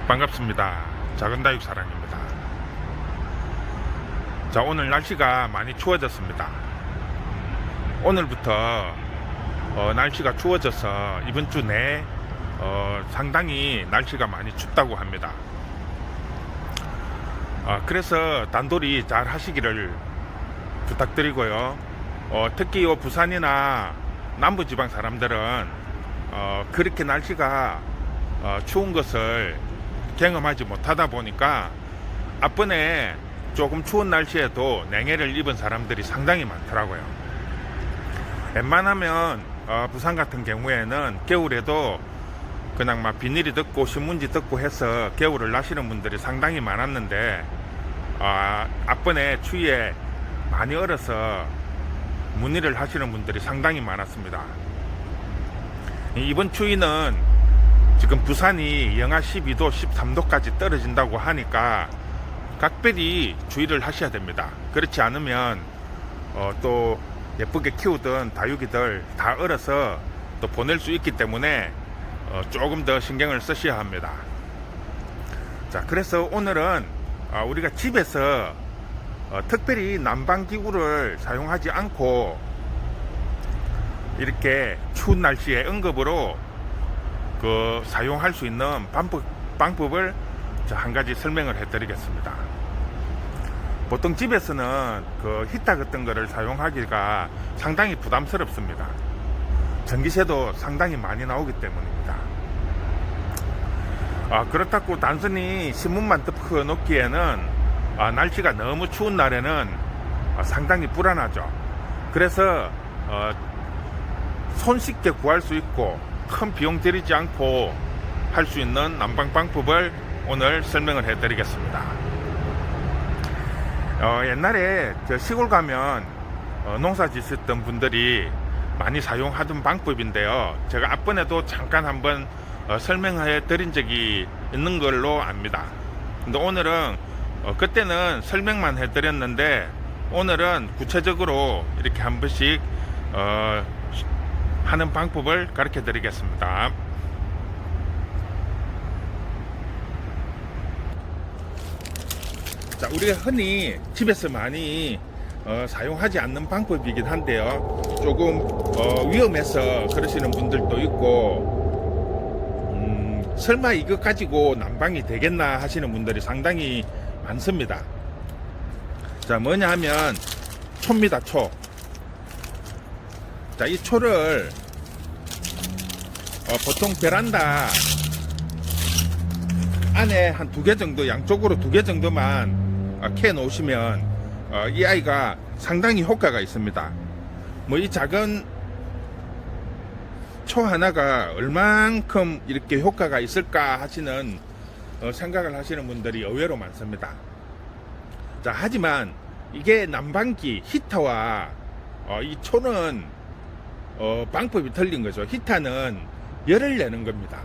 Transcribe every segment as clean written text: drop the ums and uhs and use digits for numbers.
반갑습니다. 작은다육 사랑입니다. 자, 오늘 날씨가 많이 추워졌습니다. 오늘부터 날씨가 추워져서 이번 주 내에 상당히 날씨가 많이 춥다고 합니다. 그래서 단돌이 잘 하시기를 부탁드리고요. 특히 부산이나 남부지방 사람들은 그렇게 날씨가 추운 것을 경험하지 못하다 보니까 앞번에 조금 추운 날씨에도 냉해를 입은 사람들이 상당히 많더라고요. 웬만하면 부산 같은 경우에는 겨울에도 그냥 막 비닐이 덮고 신문지 덮고 해서 겨울을 나시는 분들이 상당히 많았는데 앞번에 추위에 많이 얼어서 문의를 하시는 분들이 상당히 많았습니다. 이번 추위는 지금 부산이 영하 12도, 13도까지 떨어진다고 하니까 각별히 주의를 하셔야 됩니다. 그렇지 않으면 또 예쁘게 키우던 다육이들 다 얼어서 또 보낼 수 있기 때문에 조금 더 신경을 쓰셔야 합니다. 자, 그래서 오늘은 우리가 집에서 특별히 난방기구를 사용하지 않고 이렇게 추운 날씨에 응급으로 사용할 수 있는 방법을 한 가지 설명을 해드리겠습니다. 보통 집에서는 히터 같은 거를 사용하기가 상당히 부담스럽습니다. 전기세도 상당히 많이 나오기 때문입니다. 그렇다고 단순히 신문만 덮어 놓기에는 날씨가 너무 추운 날에는 상당히 불안하죠. 그래서 손쉽게 구할 수 있고 큰 비용 들이지 않고 할 수 있는 난방 방법을 오늘 설명을 해드리겠습니다. 옛날에 시골 가면 농사 짓었던 분들이 많이 사용하던 방법인데요. 제가 앞번에도 잠깐 한번 설명해 드린 적이 있는 걸로 압니다. 근데 오늘은 그때는 설명만 해드렸는데 오늘은 구체적으로 이렇게 한 번씩 하는 방법을 가르쳐 드리겠습니다. 자, 우리가 흔히 집에서 많이 사용하지 않는 방법이긴 한데요. 조금 위험해서 그러시는 분들도 있고 설마 이거 가지고 난방이 되겠나 하시는 분들이 상당히 많습니다. 자, 뭐냐 하면 초입니다. 초. 자, 이 초를 보통 베란다 안에 한 2개 정도, 양쪽으로 2개 정도만 캐 놓으시면 이 아이가 상당히 효과가 있습니다. 뭐 이 작은 초 하나가 얼만큼 이렇게 효과가 있을까 하시는 생각을 하시는 분들이 의외로 많습니다. 자, 하지만 이게 난방기 히터와 이 초는 방법이 틀린 거죠. 히터는 열을 내는 겁니다.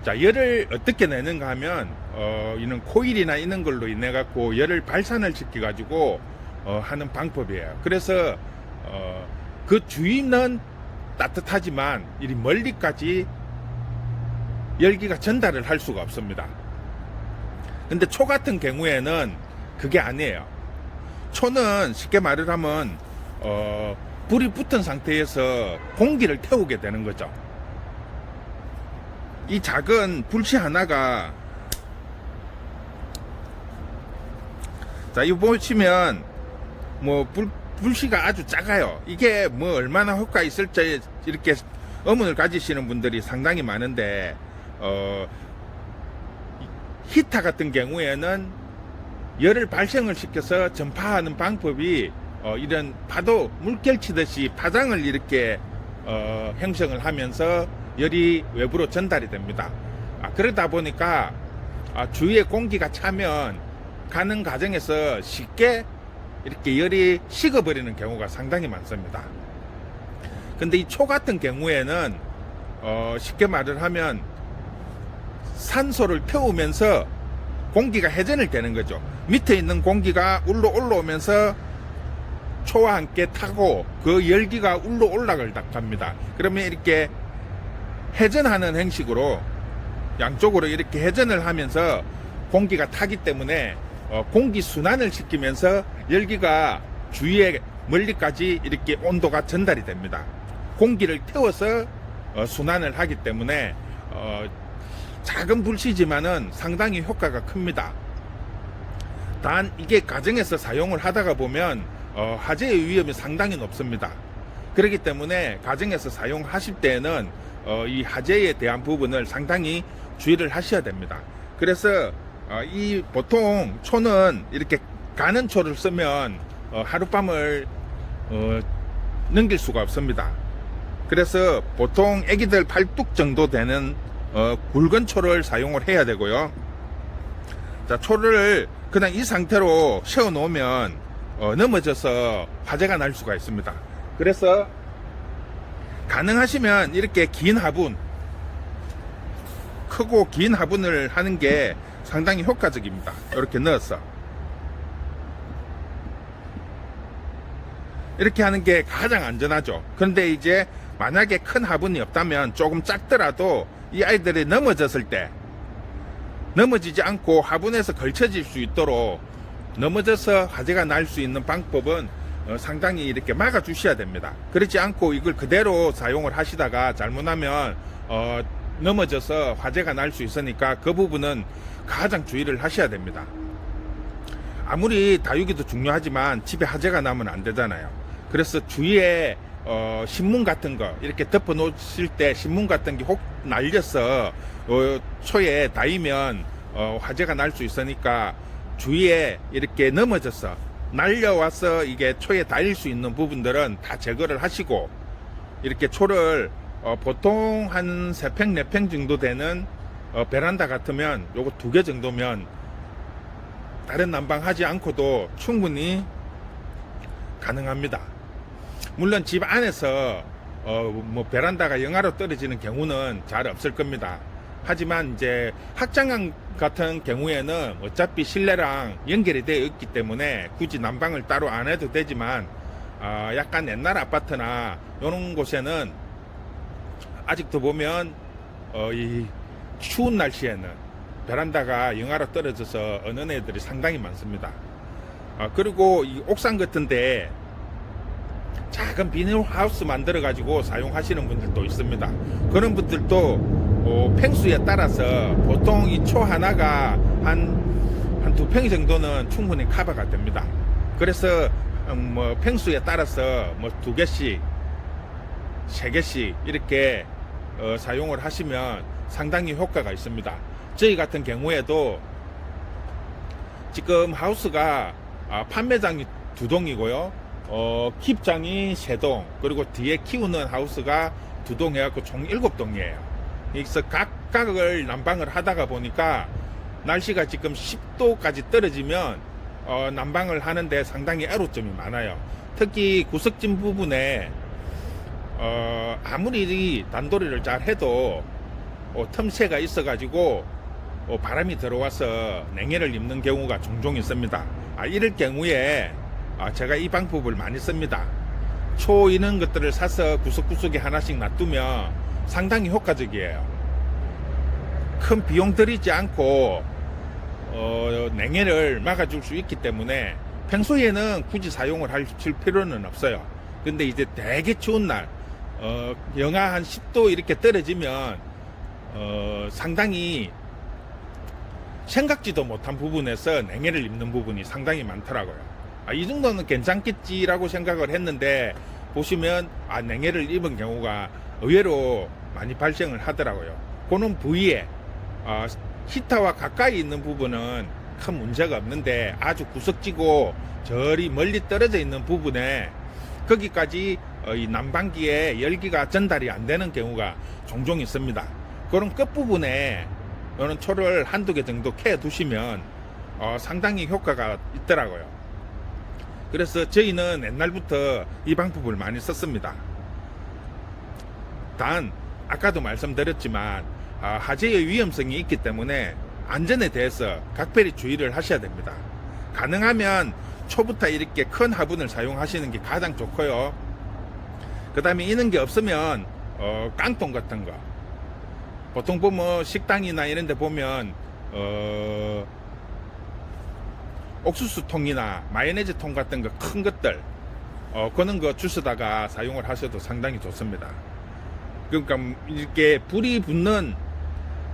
자, 열을 어떻게 내는가 하면 이런 코일이나 이런 걸로 인해 갖고 열을 발산을 시켜 가지고 하는 방법이에요. 그래서 그 주위는 따뜻하지만 이리 멀리까지 열기가 전달을 할 수가 없습니다. 근데 초 같은 경우에는 그게 아니에요. 초는 쉽게 말을 하면 불이 붙은 상태에서 공기를 태우게 되는 거죠. 이 작은 불씨 하나가, 자, 이거 보시면 뭐 불씨가 아주 작아요. 이게 뭐 얼마나 효과 있을지 이렇게 의문을 가지시는 분들이 상당히 많은데 히터 같은 경우에는 열을 발생을 시켜서 전파하는 방법이 이런 파도 물결 치듯이 파장을 이렇게 형성을 하면서 열이 외부로 전달이 됩니다. 그러다 보니까 주위에 공기가 차면 가는 과정에서 쉽게 이렇게 열이 식어버리는 경우가 상당히 많습니다. 근데 이 초 같은 경우에는 쉽게 말을 하면 산소를 태우면서 공기가 회전을 되는 거죠. 밑에 있는 공기가 울러 올라오면서 초와 함께 타고 그 열기가 울러 올라갑니다. 그러면 이렇게 회전하는 형식으로 양쪽으로 이렇게 회전을 하면서 공기가 타기 때문에 공기 순환을 시키면서 열기가 주위에 멀리까지 이렇게 온도가 전달이 됩니다. 공기를 태워서 순환을 하기 때문에 작은 불씨지만은 상당히 효과가 큽니다. 단 이게 가정에서 사용을 하다가 보면 화재의 위험이 상당히 높습니다. 그렇기 때문에 가정에서 사용하실 때에는 이 화재에 대한 부분을 상당히 주의를 하셔야 됩니다. 그래서 이 보통 초는 이렇게 가는 초를 쓰면 하룻밤을 넘길 수가 없습니다. 그래서 보통 애기들 팔뚝 정도 되는 굵은 초를 사용을 해야 되고요. 자, 초를 그냥 이 상태로 세워 놓으면 넘어져서 화재가 날 수가 있습니다. 그래서 가능하시면 이렇게 긴 화분, 크고 긴 화분을 하는 게 상당히 효과적입니다. 이렇게 넣어서 이렇게 하는 게 가장 안전하죠. 그런데 이제 만약에 큰 화분이 없다면 조금 작더라도 이 아이들이 넘어졌을 때 넘어지지 않고 화분에서 걸쳐질 수 있도록 넘어져서 화재가 날 수 있는 방법은 상당히 이렇게 막아 주셔야 됩니다. 그렇지 않고 이걸 그대로 사용을 하시다가 잘못하면 넘어져서 화재가 날 수 있으니까 그 부분은 가장 주의를 하셔야 됩니다. 아무리 다육이도 중요하지만 집에 화재가 나면 안 되잖아요. 그래서 주위에 신문 같은 거 이렇게 덮어 놓으실 때 신문 같은 게 혹 날려서 초에 닿으면 화재가 날 수 있으니까 주위에 이렇게 넘어져서 날려와서 이게 초에 닿을 수 있는 부분들은 다 제거를 하시고 이렇게 초를 보통 한 3평 4평 정도 되는 베란다 같으면 요거 2개 정도면 다른 난방 하지 않고도 충분히 가능합니다. 물론 집 안에서 뭐 베란다가 영하로 떨어지는 경우는 잘 없을 겁니다. 하지만 이제 확장형 같은 경우에는 어차피 실내랑 연결이 되어 있기 때문에 굳이 난방을 따로 안 해도 되지만 약간 옛날 아파트나 이런 곳에는 아직도 보면 이 추운 날씨에는 베란다가 영하로 떨어져서 어는 애들이 상당히 많습니다. 그리고 이 옥상 같은데 작은 비닐하우스 만들어 가지고 사용하시는 분들도 있습니다. 그런 분들도 팽수에 따라서 보통 이 초 하나가 한 2평 정도는 충분히 커버가 됩니다. 그래서 뭐 팽수에 따라서 뭐 2개씩 3개씩 이렇게 사용을 하시면 상당히 효과가 있습니다. 저희 같은 경우에도 지금 하우스가 판매장이 2동이고요. 킵장이 3동, 그리고 뒤에 키우는 하우스가 2동 해갖고 총 7동이에요. 그래서 각각을 난방을 하다가 보니까 날씨가 지금 10도까지 떨어지면 난방을 하는데 상당히 애로점이 많아요. 특히 구석진 부분에 아무리 단도리를 잘 해도 틈새가 있어 가지고 바람이 들어와서 냉해를 입는 경우가 종종 있습니다. 이럴 경우에 제가 이 방법을 많이 씁니다. 초 이런 것들을 사서 구석구석에 하나씩 놔두면 상당히 효과적이에요. 큰 비용 들이지 않고 냉해를 막아줄 수 있기 때문에 평소에는 굳이 사용을 하실 필요는 없어요. 근데 이제 되게 추운 날 영하 한 10도 이렇게 떨어지면 상당히 생각지도 못한 부분에서 냉해를 입는 부분이 상당히 많더라고요. 이 정도는 괜찮겠지라고 생각을 했는데 보시면 냉해를 입은 경우가 의외로 많이 발생을 하더라고요. 그런 부위에 히터와 가까이 있는 부분은 큰 문제가 없는데 아주 구석지고 저리 멀리 떨어져 있는 부분에 거기까지 이 난방기에 열기가 전달이 안 되는 경우가 종종 있습니다. 그런 끝부분에 이런 초를 한두 개 정도 캐 두시면 상당히 효과가 있더라고요. 그래서 저희는 옛날부터 이 방법을 많이 썼습니다. 단 아까도 말씀드렸지만 화재의 위험성이 있기 때문에 안전에 대해서 각별히 주의를 하셔야 됩니다. 가능하면 초부터 이렇게 큰 화분을 사용하시는 게 가장 좋고요. 그 다음에 이런 게 없으면 깡통 같은 거 보통 보면 식당이나 이런 데 보면 옥수수 통이나 마요네즈 통 같은 거 큰 것들 그런 거 주스다가 사용을 하셔도 상당히 좋습니다. 그러니까 이렇게 불이 붙는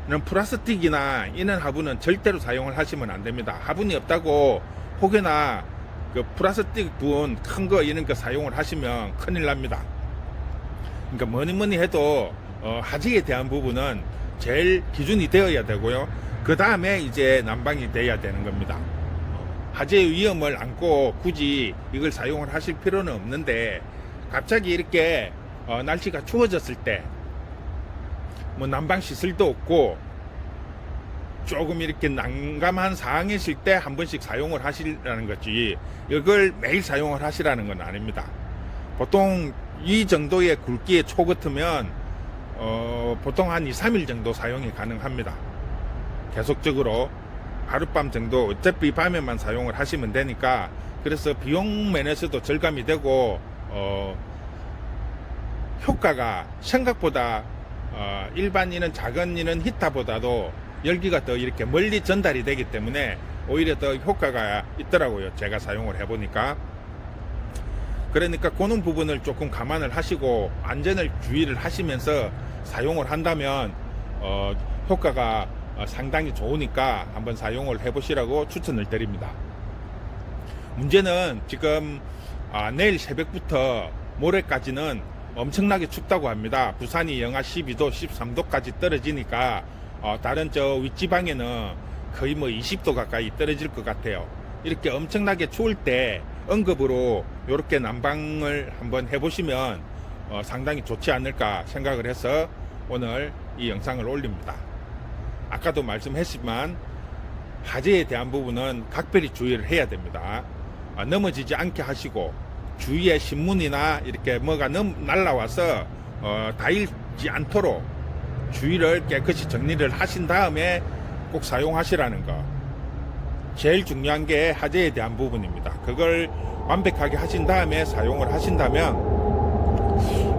이런 플라스틱이나 이런 화분은 절대로 사용을 하시면 안 됩니다. 화분이 없다고 혹여나 그 플라스틱 분 큰 거 이런 거 사용을 하시면 큰일 납니다. 그러니까 뭐니 해도 화재에 대한 부분은 제일 기준이 되어야 되고요. 그 다음에 이제 난방이 돼야 되는 겁니다. 화재의 위험을 안고 굳이 이걸 사용을 하실 필요는 없는데, 갑자기 이렇게 날씨가 추워졌을 때 뭐 난방 시설도 없고 조금 이렇게 난감한 상황이실 때 한 번씩 사용을 하시라는 거지, 이걸 매일 사용을 하시라는 건 아닙니다. 보통 이 정도의 굵기의 초 같으면 보통 한 2, 3일 정도 사용이 가능합니다. 계속적으로 하룻밤 정도, 어차피 밤에만 사용을 하시면 되니까, 그래서 비용 면에서도 절감이 되고 효과가 생각보다 일반 이런 작은 이런 히터보다도 열기가 더 이렇게 멀리 전달이 되기 때문에 오히려 더 효과가 있더라고요. 제가 사용을 해보니까. 그러니까 그런 부분을 조금 감안을 하시고 안전을 주의를 하시면서 사용을 한다면 효과가 상당히 좋으니까 한번 사용을 해보시라고 추천을 드립니다. 문제는 지금 내일 새벽부터 모레까지는 엄청나게 춥다고 합니다. 부산이 영하 12도, 13도까지 떨어지니까 다른 저 윗지방에는 거의 뭐 20도 가까이 떨어질 것 같아요. 이렇게 엄청나게 추울 때 응급으로 이렇게 난방을 한번 해보시면 상당히 좋지 않을까 생각을 해서 오늘 이 영상을 올립니다. 아까도 말씀했지만 화재에 대한 부분은 각별히 주의를 해야 됩니다. 넘어지지 않게 하시고, 주위에 신문이나 이렇게 뭐가 날라와서 닿지 않도록 주위를 깨끗이 정리를 하신 다음에 꼭 사용하시라는 거. 제일 중요한 게 화재에 대한 부분입니다. 그걸 완벽하게 하신 다음에 사용을 하신다면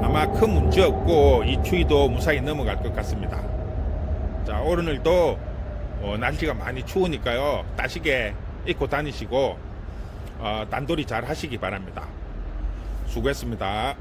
아마 큰 문제 없고 이 추위도 무사히 넘어갈 것 같습니다. 자, 오늘도 날씨가 많이 추우니까요, 따시게 입고 다니시고 단돌이 잘 하시기 바랍니다. 수고했습니다.